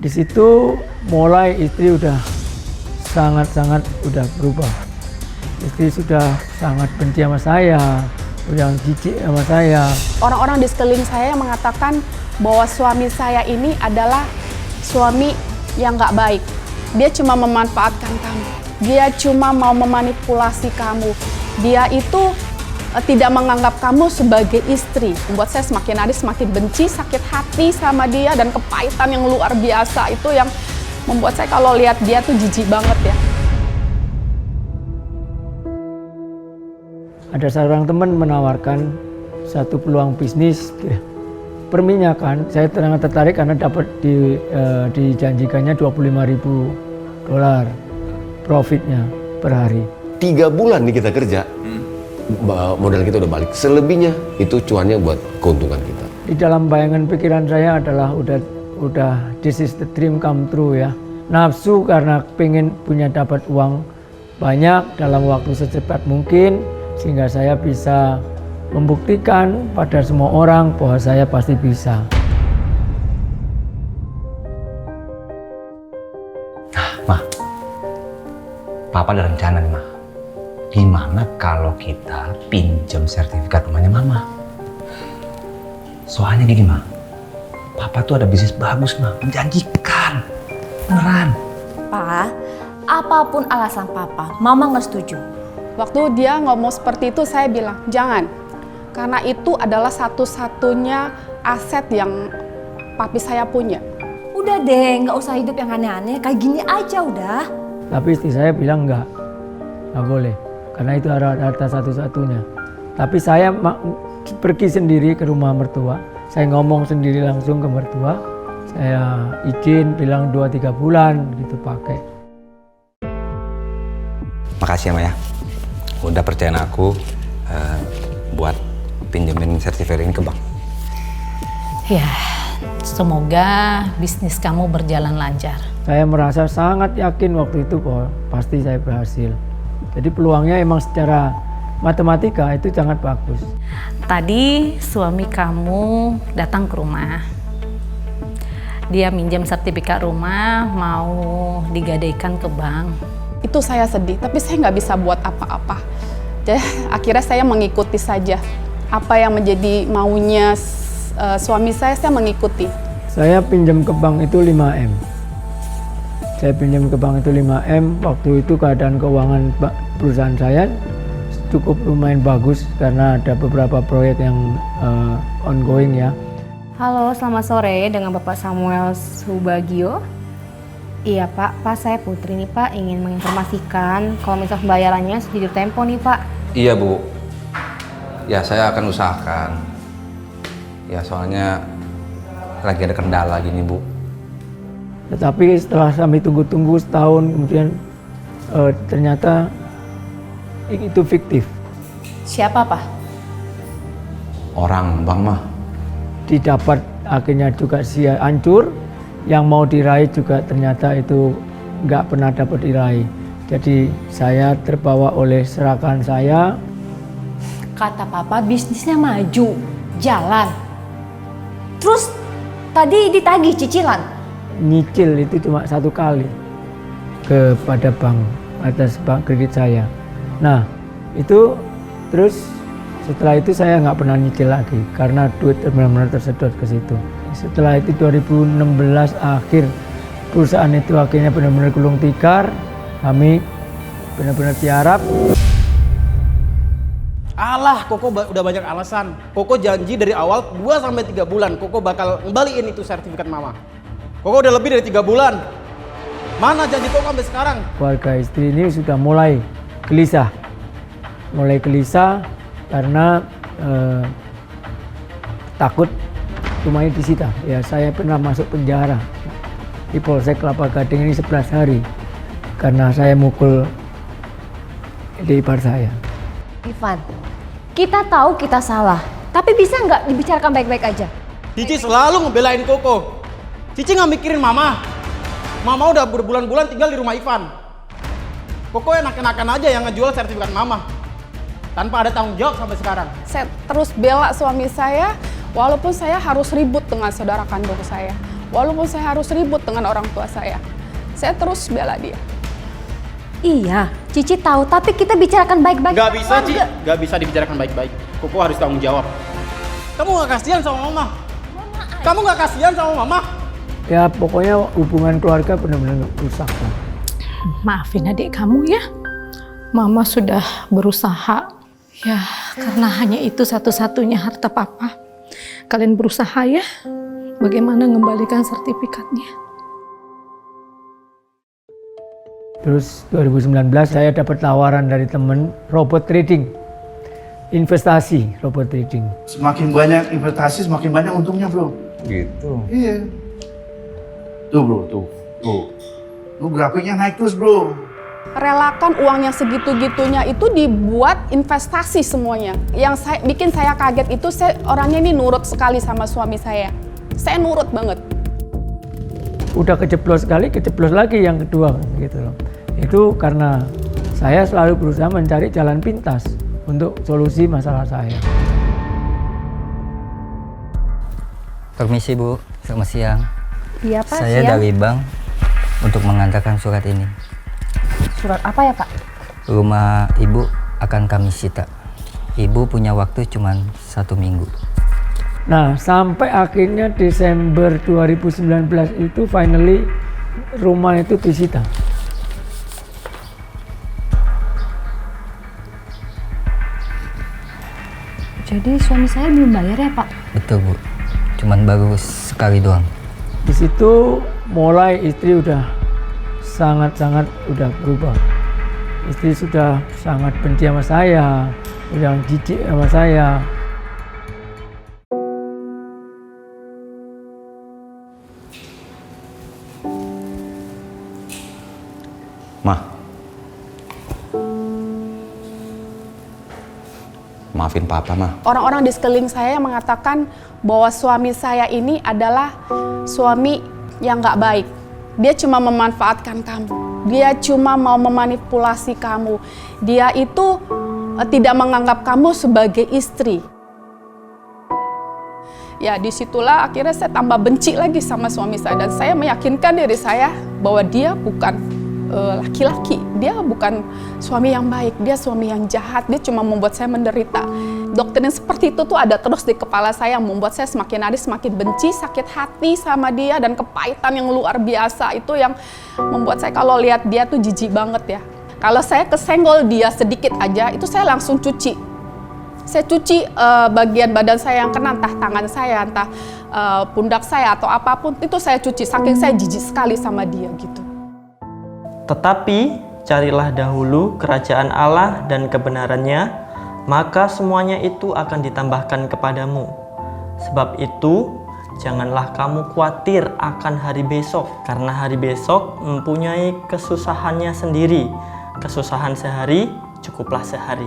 Di situ mulai istri udah sangat udah berubah. Istri sudah sangat benci sama saya, udah jijik sama saya. Orang-orang di sekeliling saya yang mengatakan bahwa suami saya ini adalah suami yang nggak baik. Dia cuma memanfaatkan kamu. Dia cuma mau memanipulasi kamu. Dia itu tidak menganggap kamu sebagai istri. Membuat saya semakin hari semakin benci, sakit hati sama dia, dan kepahitan yang luar biasa itu yang membuat saya kalau lihat dia tuh jijik banget ya. Ada seorang teman menawarkan satu peluang bisnis perminyakan. Saya tertarik karena dapat dijanjikannya $25.000 profitnya per hari. 3 bulan nih kita kerja, modal kita udah balik. Selebihnya itu cuannya buat keuntungan kita. Di dalam bayangan pikiran saya adalah udah this is the dream come true ya. Nafsu karena pengen punya dapat uang banyak dalam waktu secepat mungkin, sehingga saya bisa membuktikan pada semua orang bahwa saya pasti bisa. Ma, Papa ada rencana nih, Ma. Gimana kalau kita pinjam sertifikat rumahnya Mama? Soalnya gini, Ma. Papa tuh ada bisnis bagus, Ma. Menjanjikan. Beneran. Pa, apapun alasan Papa, Mama nggak setuju. Waktu dia ngomong seperti itu, saya bilang, jangan. Karena itu adalah satu-satunya aset yang papi saya punya. Udah deh, nggak usah hidup yang aneh-aneh, kayak gini aja udah. Tapi istri saya bilang nggak boleh. Karena itu harta satu-satunya. Tapi saya pergi sendiri ke rumah mertua. Saya ngomong sendiri langsung ke mertua. Saya izin bilang 2-3 bulan gitu pakai. Makasih ya, Ma ya. Udah percayain aku buat pinjemin sertifikat ini ke bank. Ya, semoga bisnis kamu berjalan lancar. Saya merasa sangat yakin waktu itu bahwa pasti saya berhasil. Jadi peluangnya emang secara matematika itu sangat bagus. Tadi suami kamu datang ke rumah. Dia minjam sertifikat rumah, mau digadaikan ke bank. Itu saya sedih, tapi saya nggak bisa buat apa-apa. Jadi akhirnya saya mengikuti saja. Apa yang menjadi maunya suami saya mengikuti. Saya pinjam ke bank itu 5M. Saya pinjam ke bank itu 5M. Waktu itu keadaan keuangan perusahaan saya cukup lumayan bagus karena ada beberapa proyek yang ongoing ya. Halo, selamat sore dengan Bapak Samuel Subagio. Iya Pak, saya Putri nih Pak, ingin menginformasikan kalau misal pembayarannya sejujur tempo nih Pak. Iya, Bu. Ya, saya akan usahakan. Ya, soalnya lagi ada kendala gini, Bu. Tetapi setelah kami tunggu-tunggu setahun, kemudian ternyata itu fiktif. Siapa, Pak? Orang, Bang mah. Didapat akhirnya juga hancur, yang mau diraih juga ternyata itu nggak pernah dapat diraih. Jadi saya terbawa oleh serakan saya. Kata Papa bisnisnya maju, jalan. Terus tadi ditagih cicilan. Nyicil itu cuma 1 kali kepada bank atas bank kredit saya. Nah itu terus setelah itu saya nggak pernah nyicil lagi karena duit benar-benar tersedot ke situ. Setelah itu 2016 akhir perusahaan itu akhirnya benar-benar gulung tikar. Kami benar-benar tiarap. Alah, Koko udah banyak alasan. Koko janji dari awal 2-3 bulan Koko bakal ngembaliin itu sertifikat Mama. Koko udah lebih dari 3 bulan. Mana janji Koko sampai sekarang? Keluarga istri ini sudah mulai gelisah. Mulai gelisah karena takut rumahnya disita. Ya, saya pernah masuk penjara di Polsek Kelapa Gading ini 11 hari karena saya mukul adik ipar saya. Ivan, kita tahu kita salah, tapi bisa nggak dibicarakan baik-baik aja? Cici selalu ngebelain Koko. Cici nggak mikirin Mama. Mama udah berbulan-bulan tinggal di rumah Ivan. Koko enak-enakan aja yang ngejual sertifikat Mama tanpa ada tanggung jawab sampai sekarang. Saya terus bela suami saya, walaupun saya harus ribut dengan saudara kandung saya. Walaupun saya harus ribut dengan orang tua saya terus bela dia. Iya, Cici tahu, tapi kita bicarakan baik-baik. Gak bisa, Ci. Gak bisa dibicarakan baik-baik. Koko harus tanggung jawab. Kamu gak kasihan sama mama? Kamu gak kasihan sama mama? Ya pokoknya hubungan keluarga benar-benar rusak. Maafin adik kamu ya. Mama sudah berusaha. Ya, karena hanya itu satu-satunya harta papa. Kalian berusaha ya. Bagaimana mengembalikan sertifikatnya. Terus 2019 saya dapat tawaran dari temen robot trading. Investasi robot trading. Semakin banyak investasi, semakin banyak untungnya, bro. Gitu. Iya. Tuh, bro, tuh. Tuh grafiknya naik terus, bro. Relakan uang yang segitu-gitunya itu dibuat investasi semuanya. Yang bikin saya kaget itu orangnya ini nurut sekali sama suami saya. Saya nurut banget. Udah keceplos sekali, keceplos lagi yang kedua gitu loh. Itu karena saya selalu berusaha mencari jalan pintas untuk solusi masalah saya. Permisi Bu, selamat siang. Iya Pak, Saya siang. dari bank untuk mengantarkan surat ini. Surat apa ya Pak? Rumah Ibu akan kami sita. Ibu punya waktu cuma 1 minggu. Nah, sampai akhirnya Desember 2019 itu finally rumah itu disita. Jadi suami saya belum bayar ya Pak? Betul Bu, cuman baru sekali doang. Di situ mulai istri udah sangat-sangat udah berubah. Istri sudah sangat benci sama saya, udah jijik sama saya. Ma, maafin Papa, Ma. Orang-orang di sekeliling saya yang mengatakan bahwa suami saya ini adalah suami yang gak baik. Dia cuma memanfaatkan kamu. Dia cuma mau memanipulasi kamu. Dia itu tidak menganggap kamu sebagai istri. Ya disitulah akhirnya saya tambah benci lagi sama suami saya. Dan saya meyakinkan diri saya bahwa dia bukan laki-laki, dia bukan suami yang baik, dia suami yang jahat, dia cuma membuat saya menderita. Doktrin seperti itu tuh ada terus di kepala saya yang membuat saya semakin hari semakin benci, sakit hati sama dia, dan kepahitan yang luar biasa itu yang membuat saya kalau lihat dia tuh jijik banget ya. Kalau saya kesenggol dia sedikit aja, itu saya langsung cuci. Saya cuci bagian badan saya yang kena, entah tangan saya, entah pundak saya atau apapun, itu saya cuci, saking saya jijik sekali sama dia gitu. Tetapi carilah dahulu kerajaan Allah dan kebenarannya, maka semuanya itu akan ditambahkan kepadamu. Sebab itu, janganlah kamu khawatir akan hari besok, karena hari besok mempunyai kesusahannya sendiri. Kesusahan sehari, cukuplah sehari.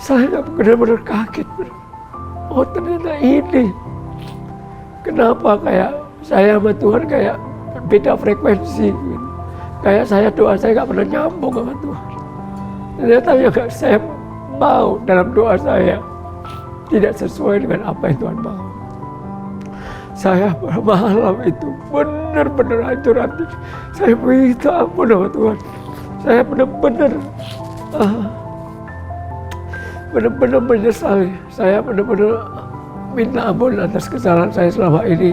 Saya benar-benar kaget. Oh ternyata ini. Kenapa kayak saya sama Tuhan kayak beda frekuensi gitu. Kayak saya doa saya nggak pernah nyambung sama Tuhan. Ternyata yang nggak saya mau dalam doa saya tidak sesuai dengan apa yang Tuhan mau. Saya malam itu benar-benar hancur hati. Saya minta ampun sama Tuhan. Saya benar-benar menyesal. Saya benar-benar minta ampun atas kesalahan saya selama ini.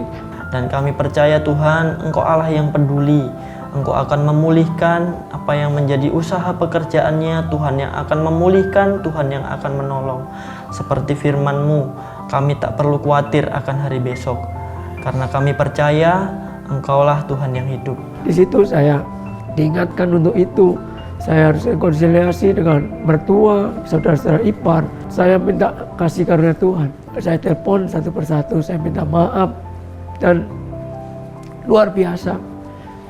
Dan kami percaya Tuhan, Engkau Allah yang peduli. Engkau akan memulihkan apa yang menjadi usaha pekerjaannya. Tuhan yang akan memulihkan, Tuhan yang akan menolong. Seperti firman-Mu, kami tak perlu khawatir akan hari besok. Karena kami percaya Engkaulah Tuhan yang hidup. Di situ saya diingatkan untuk itu. Saya harus rekonsiliasi dengan mertua, saudara-saudara ipar. Saya minta kasih karunia Tuhan. Saya telepon satu persatu, saya minta maaf. Dan luar biasa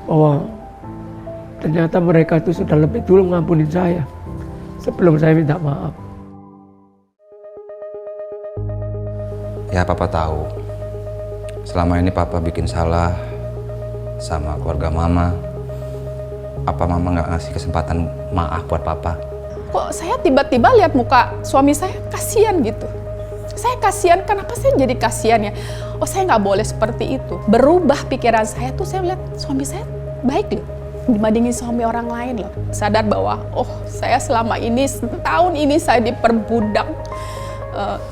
bahwa ternyata mereka itu sudah lebih dulu ngampunin saya sebelum saya minta maaf. Ya Papa tahu, selama ini Papa bikin salah sama keluarga Mama. Apa Mama nggak ngasih kesempatan maaf buat Papa? Kok saya tiba-tiba lihat muka suami saya kasihan gitu. Saya kasihan, kenapa saya jadi kasihan ya? Oh, saya nggak boleh seperti itu. Berubah pikiran saya tuh, saya lihat suami saya baik loh dibandingin suami orang lain loh. Sadar bahwa oh, saya selama ini setahun ini saya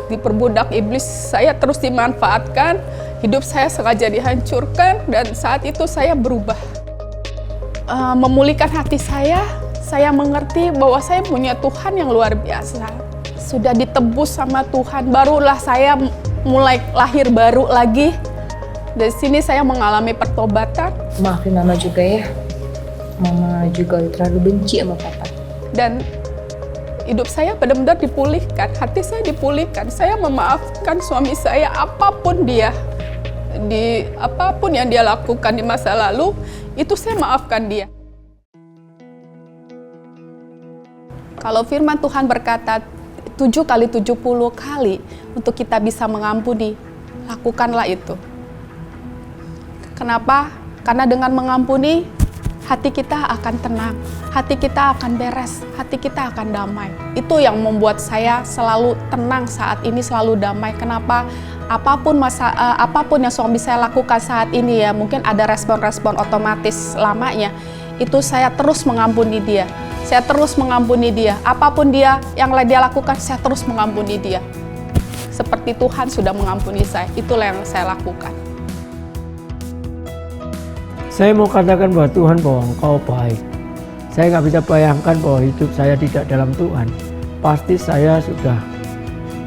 diperbudak iblis, saya terus dimanfaatkan, hidup saya sengaja dihancurkan, dan saat itu saya berubah. Memulihkan hati saya mengerti bahwa saya punya Tuhan yang luar biasa. Sudah ditebus sama Tuhan, barulah saya mulai lahir baru lagi. Dari sini saya mengalami pertobatan. Maafin Mama juga ya. Mama juga terlalu benci sama Papa. Dan hidup saya benar-benar dipulihkan, hati saya dipulihkan. Saya memaafkan suami saya apapun apapun yang dia lakukan di masa lalu, itu saya maafkan dia. Kalau firman Tuhan berkata 7 kali 70 kali untuk kita bisa mengampuni, lakukanlah itu. Kenapa? Karena dengan mengampuni, hati kita akan tenang, hati kita akan beres, hati kita akan damai. Itu yang membuat saya selalu tenang saat ini, selalu damai. Kenapa? Apapun yang suami saya lakukan saat ini ya, mungkin ada respon-respon otomatis lamanya, itu saya terus mengampuni dia. Saya terus mengampuni dia. Apapun dia lakukan, saya terus mengampuni dia. Seperti Tuhan sudah mengampuni saya, itulah yang saya lakukan. Saya mau katakan bahwa Tuhan, bahwa Engkau baik. Saya nggak bisa bayangkan bahwa hidup saya tidak dalam Tuhan. Pasti saya sudah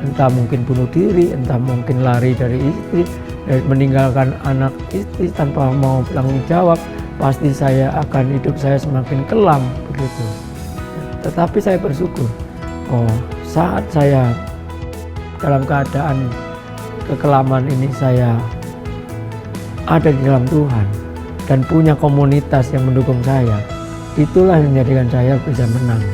entah mungkin bunuh diri, entah mungkin lari dari istri, meninggalkan anak istri tanpa mau bertanggung jawab. Pasti hidup saya semakin kelam begitu. Tetapi saya bersyukur, saat saya dalam keadaan kekelaman ini, saya ada di dalam Tuhan dan punya komunitas yang mendukung saya. Itulah yang menjadikan saya bisa menang.